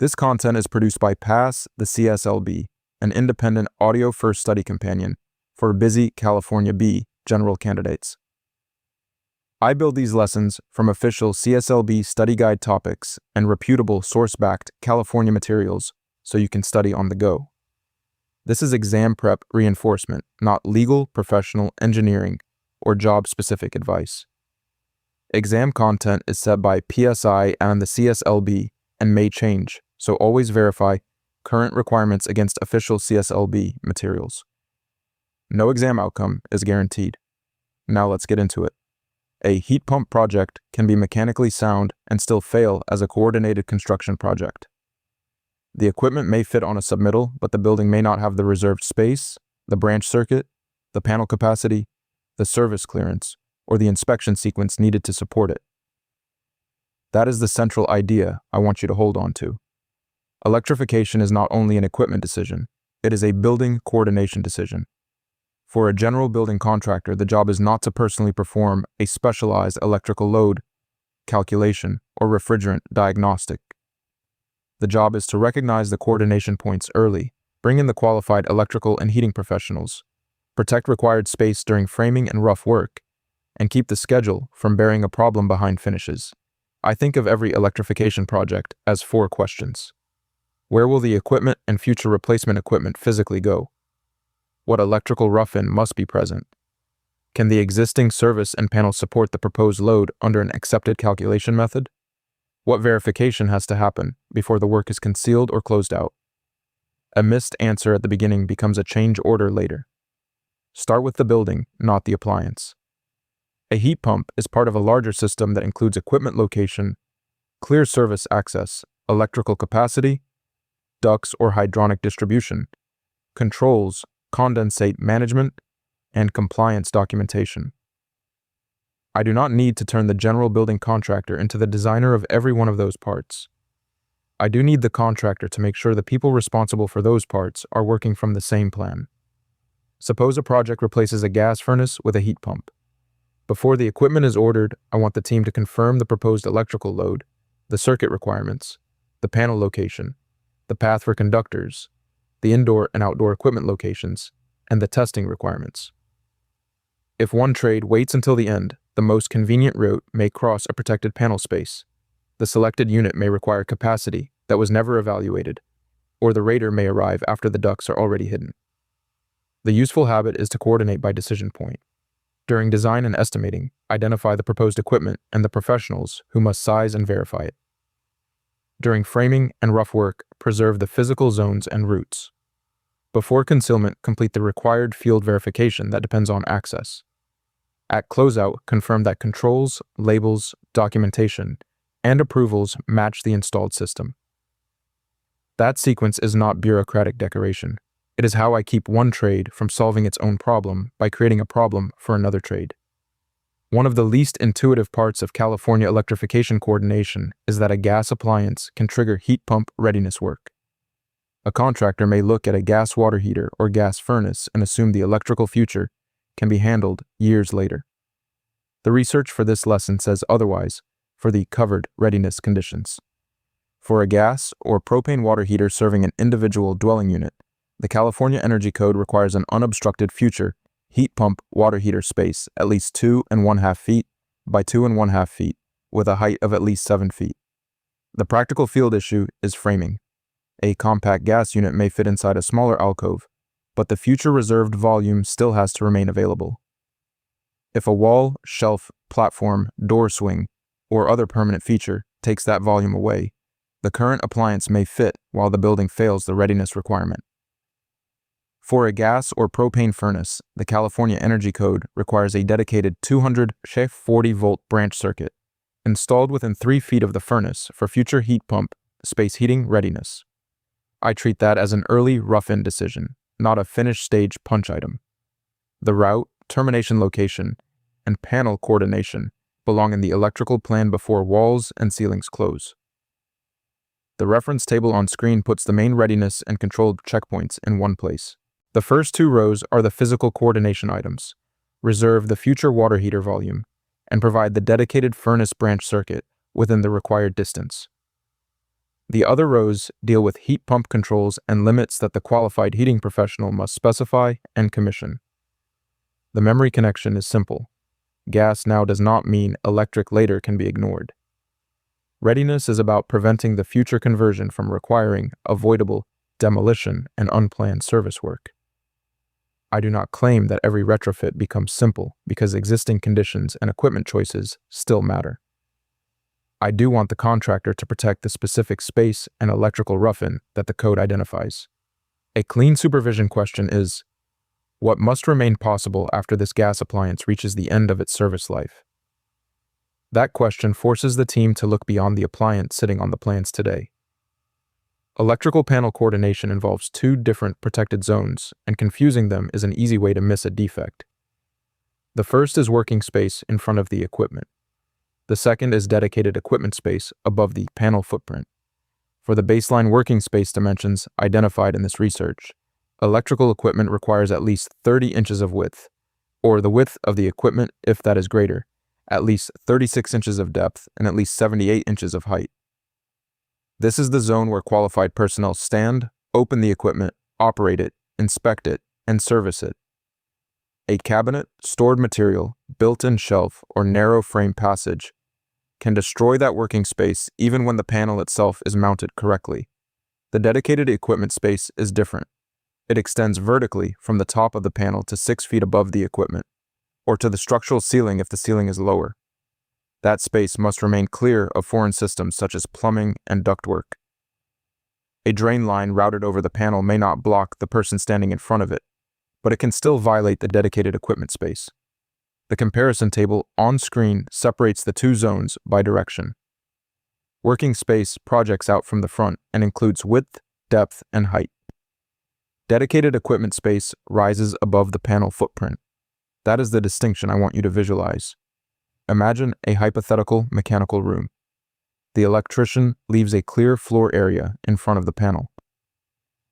This content is produced by PASS, the CSLB, an independent audio-first study companion for busy California B general candidates. I build these lessons from official CSLB study guide topics and reputable source-backed California materials so you can study on the go. This is exam prep reinforcement, not legal, professional, engineering, or job-specific advice. Exam content is set by PSI and the CSLB and may change, so always verify current requirements against official CSLB materials. No exam outcome is guaranteed. Now let's get into it. A heat pump project can be mechanically sound and still fail as a coordinated construction project. The equipment may fit on a submittal, but the building may not have the reserved space, the branch circuit, the panel capacity, the service clearance, or the inspection sequence needed to support it. That is the central idea I want you to hold on to. Electrification is not only an equipment decision, it is a building coordination decision. For a general building contractor, the job is not to personally perform a specialized electrical load calculation or refrigerant diagnostic. The job is to recognize the coordination points early, bring in the qualified electrical and heating professionals, protect required space during framing and rough work, and keep the schedule from burying a problem behind finishes. I think of every electrification project as 4 questions. Where will the equipment and future replacement equipment physically go? What electrical rough-in must be present? Can the existing service and panel support the proposed load under an accepted calculation method? What verification has to happen before the work is concealed or closed out? A missed answer at the beginning becomes a change order later. Start with the building, not the appliance. A heat pump is part of a larger system that includes equipment location, clear service access, electrical capacity, ducts or hydronic distribution, controls, condensate management, and compliance documentation. I do not need to turn the general building contractor into the designer of every one of those parts. I do need the contractor to make sure the people responsible for those parts are working from the same plan. Suppose a project replaces a gas furnace with a heat pump. Before the equipment is ordered, I want the team to confirm the proposed electrical load, the circuit requirements, the panel location, the path for conductors, the indoor and outdoor equipment locations, and the testing requirements. If one trade waits until the end, the most convenient route may cross a protected panel space. The selected unit may require capacity that was never evaluated, or the rater may arrive after the ducts are already hidden. The useful habit is to coordinate by decision point. During design and estimating, identify the proposed equipment and the professionals who must size and verify it. During framing and rough work, preserve the physical zones and routes. Before concealment, complete the required field verification that depends on access. At closeout, confirm that controls, labels, documentation, and approvals match the installed system. That sequence is not bureaucratic decoration. It is how I keep one trade from solving its own problem by creating a problem for another trade. One of the least intuitive parts of California electrification coordination is that a gas appliance can trigger heat pump readiness work. A contractor may look at a gas water heater or gas furnace and assume the electrical future can be handled years later. The research for this lesson says otherwise for the covered readiness conditions. For a gas or propane water heater serving an individual dwelling unit, the California Energy Code requires an unobstructed future heat pump water heater space at least 2.5 feet by 2.5 feet with a height of at least 7 feet. The practical field issue is framing. A compact gas unit may fit inside a smaller alcove, but the future reserved volume still has to remain available. If a wall, shelf, platform, door swing, or other permanent feature takes that volume away, the current appliance may fit while the building fails the readiness requirement. For a gas or propane furnace, the California Energy Code requires a dedicated 240-volt branch circuit installed within 3 feet of the furnace for future heat pump space heating readiness. I treat that as an early rough-in decision, not a finished stage punch item. The route, termination location, and panel coordination belong in the electrical plan before walls and ceilings close. The reference table on screen puts the main readiness and control checkpoints in one place. The first 2 rows are the physical coordination items. Reserve the future water heater volume, and provide the dedicated furnace branch circuit within the required distance. The other rows deal with heat pump controls and limits that the qualified heating professional must specify and commission. The memory connection is simple. Gas now does not mean electric later can be ignored. Readiness is about preventing the future conversion from requiring avoidable demolition and unplanned service work. I do not claim that every retrofit becomes simple because existing conditions and equipment choices still matter. I do want the contractor to protect the specific space and electrical rough-in that the code identifies. A clean supervision question is, what must remain possible after this gas appliance reaches the end of its service life? That question forces the team to look beyond the appliance sitting on the plans today. Electrical panel coordination involves two different protected zones, and confusing them is an easy way to miss a defect. The first is working space in front of the equipment. The second is dedicated equipment space above the panel footprint. For the baseline working space dimensions identified in this research, electrical equipment requires at least 30 inches of width, or the width of the equipment if that is greater, at least 36 inches of depth, and at least 78 inches of height. This is the zone where qualified personnel stand, open the equipment, operate it, inspect it, and service it. A cabinet, stored material, built-in shelf, or narrow frame passage can destroy that working space even when the panel itself is mounted correctly. The dedicated equipment space is different. It extends vertically from the top of the panel to 6 feet above the equipment, or to the structural ceiling if the ceiling is lower. That space must remain clear of foreign systems such as plumbing and ductwork. A drain line routed over the panel may not block the person standing in front of it, but it can still violate the dedicated equipment space. The comparison table on screen separates the two zones by direction. Working space projects out from the front and includes width, depth, and height. Dedicated equipment space rises above the panel footprint. That is the distinction I want you to visualize. Imagine a hypothetical mechanical room. The electrician leaves a clear floor area in front of the panel.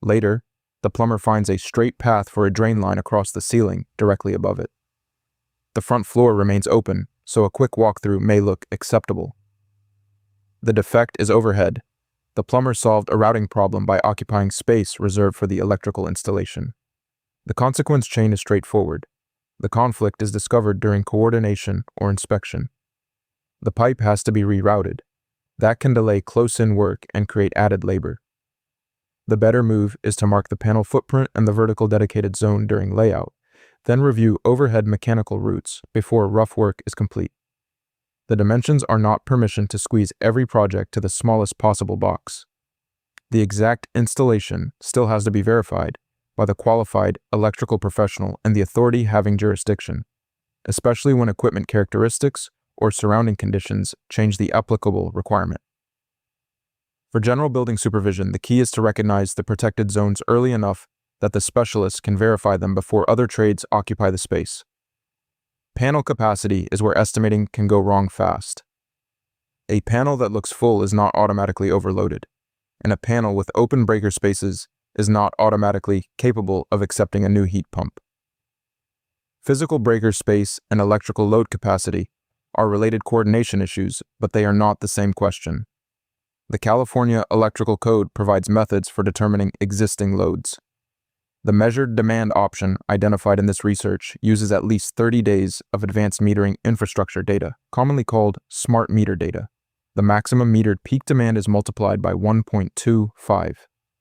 Later, the plumber finds a straight path for a drain line across the ceiling directly above it. The front floor remains open, so a quick walkthrough may look acceptable. The defect is overhead. The plumber solved a routing problem by occupying space reserved for the electrical installation. The consequence chain is straightforward. The conflict is discovered during coordination or inspection. The pipe has to be rerouted. That can delay close-in work and create added labor. The better move is to mark the panel footprint and the vertical dedicated zone during layout, then review overhead mechanical routes before rough work is complete. The dimensions are not permission to squeeze every project to the smallest possible box. The exact installation still has to be verified by the qualified electrical professional and the authority having jurisdiction, especially when equipment characteristics or surrounding conditions change the applicable requirement. For general building supervision, the key is to recognize the protected zones early enough that the specialist can verify them before other trades occupy the space. Panel capacity is where estimating can go wrong fast. A panel that looks full is not automatically overloaded, and a panel with open breaker spaces is not automatically capable of accepting a new heat pump. Physical breaker space and electrical load capacity are related coordination issues, but they are not the same question. The California Electrical Code provides methods for determining existing loads. The measured demand option identified in this research uses at least 30 days of advanced metering infrastructure data, commonly called smart meter data. The maximum metered peak demand is multiplied by 1.25.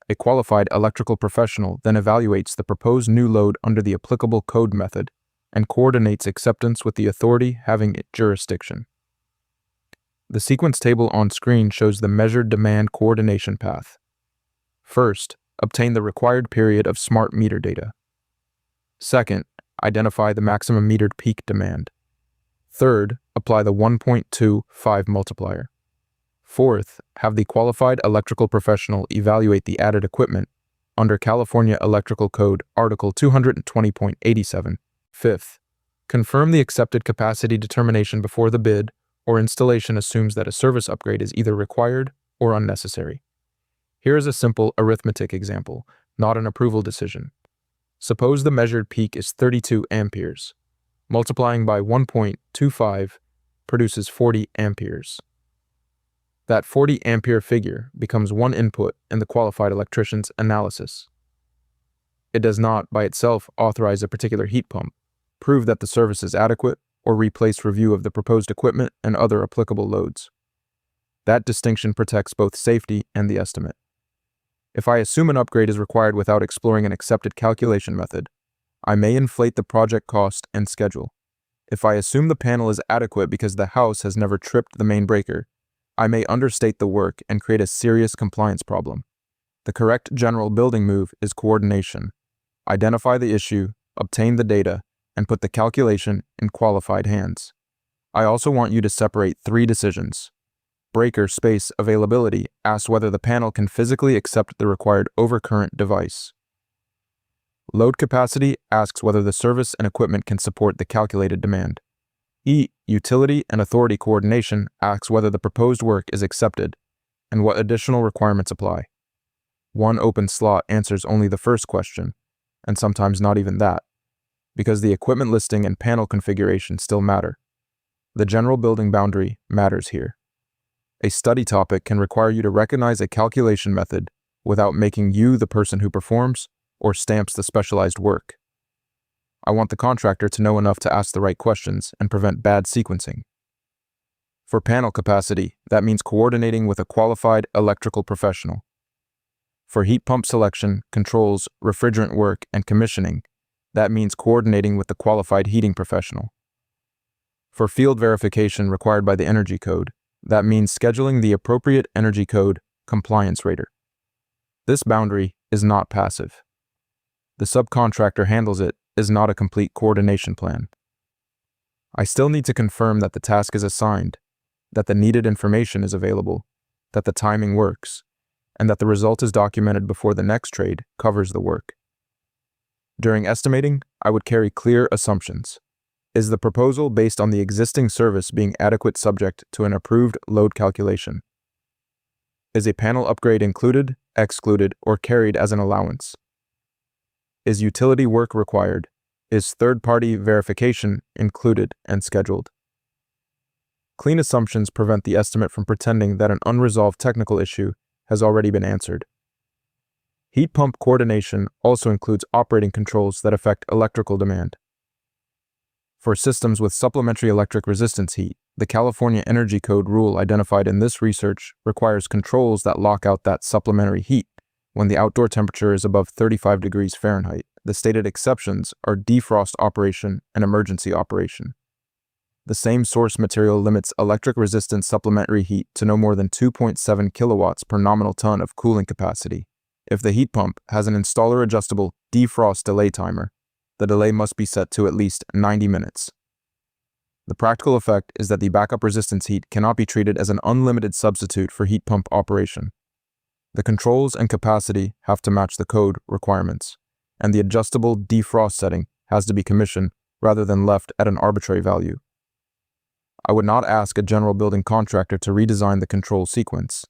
A qualified electrical professional then evaluates the proposed new load under the applicable code method and coordinates acceptance with the authority having jurisdiction. The sequence table on screen shows the measured demand coordination path. First, obtain the required period of smart meter data. Second, identify the maximum metered peak demand. Third, apply the 1.25 multiplier. Fourth, have the qualified electrical professional evaluate the added equipment under California Electrical Code Article 220.87. Fifth, confirm the accepted capacity determination before the bid or installation assumes that a service upgrade is either required or unnecessary. Here is a simple arithmetic example, not an approval decision. Suppose the measured peak is 32 amperes. Multiplying by 1.25 produces 40 amperes. That 40 ampere figure becomes one input in the qualified electrician's analysis. It does not, by itself, authorize a particular heat pump, prove that the service is adequate, or replace review of the proposed equipment and other applicable loads. That distinction protects both safety and the estimate. If I assume an upgrade is required without exploring an accepted calculation method, I may inflate the project cost and schedule. If I assume the panel is adequate because the house has never tripped the main breaker, I may understate the work and create a serious compliance problem. The correct general building move is coordination. Identify the issue, obtain the data, and put the calculation in qualified hands. I also want you to separate three decisions. Breaker space availability asks whether the panel can physically accept the required overcurrent device. Load capacity asks whether the service and equipment can support the calculated demand. Utility and authority coordination asks whether the proposed work is accepted and what additional requirements apply. One open slot answers only the first question, and sometimes not even that, because the equipment listing and panel configuration still matter. The general building boundary matters here. A study topic can require you to recognize a calculation method without making you the person who performs or stamps the specialized work. I want the contractor to know enough to ask the right questions and prevent bad sequencing. For panel capacity, that means coordinating with a qualified electrical professional. For heat pump selection, controls, refrigerant work, and commissioning, that means coordinating with the qualified heating professional. For field verification required by the Energy Code, that means scheduling the appropriate Energy Code compliance rater. This boundary is not passive. The subcontractor handles it is not a complete coordination plan. I still need to confirm that the task is assigned, that the needed information is available, that the timing works, and that the result is documented before the next trade covers the work. During estimating, I would carry clear assumptions. Is the proposal based on the existing service being adequate subject to an approved load calculation? Is a panel upgrade included, excluded, or carried as an allowance? Is utility work required? Is third-party verification included and scheduled? Clean assumptions prevent the estimate from pretending that an unresolved technical issue has already been answered. Heat pump coordination also includes operating controls that affect electrical demand. For systems with supplementary electric resistance heat, the California Energy Code rule identified in this research requires controls that lock out that supplementary heat when the outdoor temperature is above 35 degrees Fahrenheit. The stated exceptions are defrost operation and emergency operation. The same source material limits electric resistance supplementary heat to no more than 2.7 kilowatts per nominal ton of cooling capacity. If the heat pump has an installer adjustable defrost delay timer, the delay must be set to at least 90 minutes. The practical effect is that the backup resistance heat cannot be treated as an unlimited substitute for heat pump operation. The controls and capacity have to match the code requirements, and the adjustable defrost setting has to be commissioned rather than left at an arbitrary value. I would not ask a general building contractor to redesign the control sequence.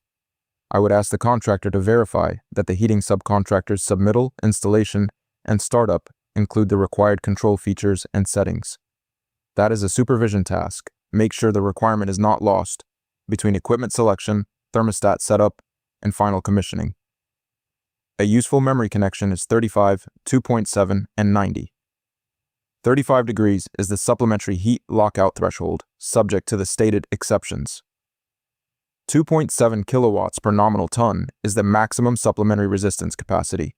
I would ask the contractor to verify that the heating subcontractor's submittal, installation, and startup include the required control features and settings. That is a supervision task. Make sure the requirement is not lost between equipment selection, thermostat setup, and final commissioning. A useful memory connection is 35, 2.7, and 90. 35 degrees is the supplementary heat lockout threshold, subject to the stated exceptions. 2.7 kilowatts per nominal ton is the maximum supplementary resistance capacity.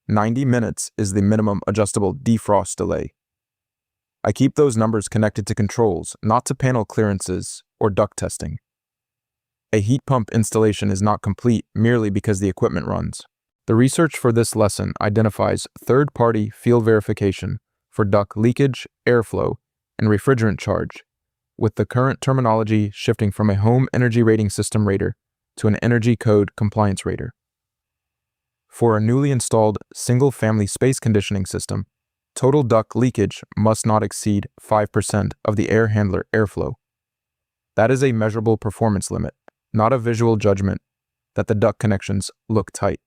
90 minutes is the minimum adjustable defrost delay. I keep those numbers connected to controls, not to panel clearances or duct testing. A heat pump installation is not complete merely because the equipment runs. The research for this lesson identifies third-party field verification for duct leakage, airflow, and refrigerant charge, with the current terminology shifting from a home energy rating system rater to an energy code compliance rater. For a newly installed single-family space conditioning system, total duct leakage must not exceed 5% of the air handler airflow. That is a measurable performance limit, not a visual judgment that the duct connections look tight.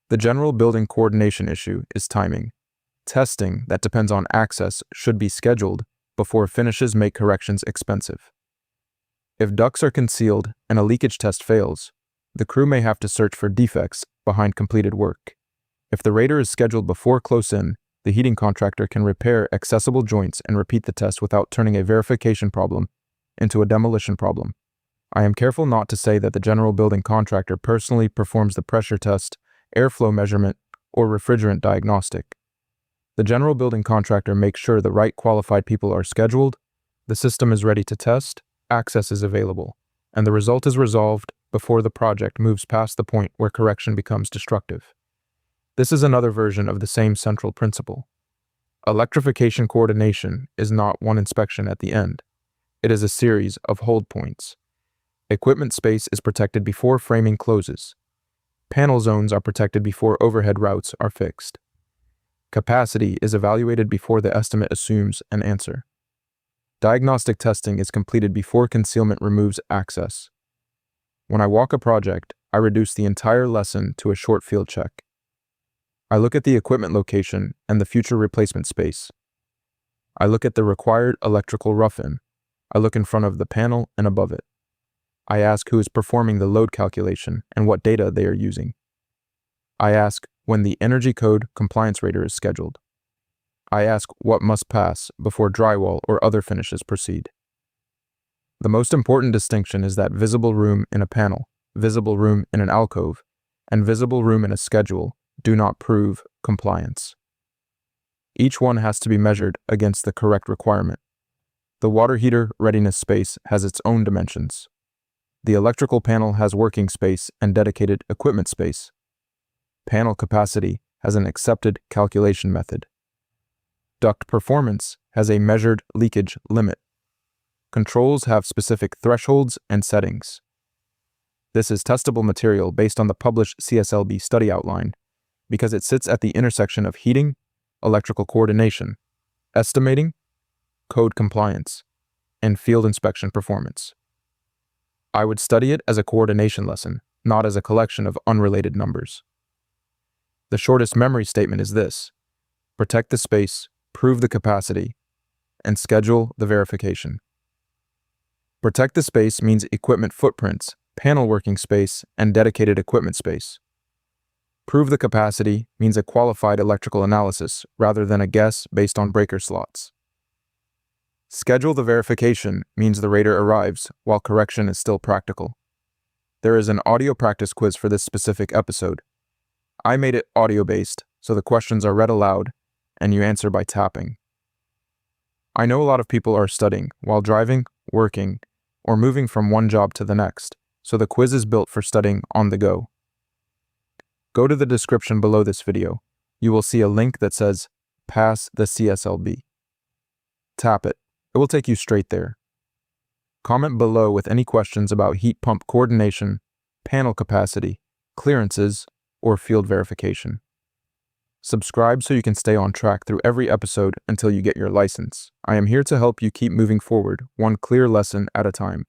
The general building coordination issue is timing. Testing that depends on access should be scheduled before finishes make corrections expensive. If ducts are concealed and a leakage test fails, the crew may have to search for defects behind completed work. If the rater is scheduled before close-in, the heating contractor can repair accessible joints and repeat the test without turning a verification problem into a demolition problem. I am careful not to say that the general building contractor personally performs the pressure test, airflow measurement, or refrigerant diagnostic. The general building contractor makes sure the right qualified people are scheduled, the system is ready to test, access is available, and the result is resolved before the project moves past the point where correction becomes destructive. This is another version of the same central principle. Electrification coordination is not one inspection at the end. It is a series of hold points. Equipment space is protected before framing closes. Panel zones are protected before overhead routes are fixed. Capacity is evaluated before the estimate assumes an answer. Diagnostic testing is completed before concealment removes access. When I walk a project, I reduce the entire lesson to a short field check. I look at the equipment location and the future replacement space. I look at the required electrical rough-in. I look in front of the panel and above it. I ask who is performing the load calculation and what data they are using. I ask when the energy code compliance rater is scheduled. I ask what must pass before drywall or other finishes proceed. The most important distinction is that visible room in a panel, visible room in an alcove, and visible room in a schedule do not prove compliance. Each one has to be measured against the correct requirement. The water heater readiness space has its own dimensions. The electrical panel has working space and dedicated equipment space. Panel capacity has an accepted calculation method. Duct performance has a measured leakage limit. Controls have specific thresholds and settings. This is testable material based on the published CSLB study outline because it sits at the intersection of heating, electrical coordination, estimating, code compliance, and field inspection performance. I would study it as a coordination lesson, not as a collection of unrelated numbers. The shortest memory statement is this: protect the space, prove the capacity, and schedule the verification. Protect the space means equipment footprints, panel working space, and dedicated equipment space. Prove the capacity means a qualified electrical analysis rather than a guess based on breaker slots. Schedule the verification means the rater arrives while correction is still practical. There is an audio practice quiz for this specific episode. I made it audio-based, so the questions are read aloud, and you answer by tapping. I know a lot of people are studying while driving, working, or moving from one job to the next, so the quiz is built for studying on the go. Go to the description below this video. You will see a link that says, Pass the CSLB. Tap it. It will take you straight there. Comment below with any questions about heat pump coordination, panel capacity, clearances, or field verification. Subscribe so you can stay on track through every episode until you get your license. I am here to help you keep moving forward, one clear lesson at a time.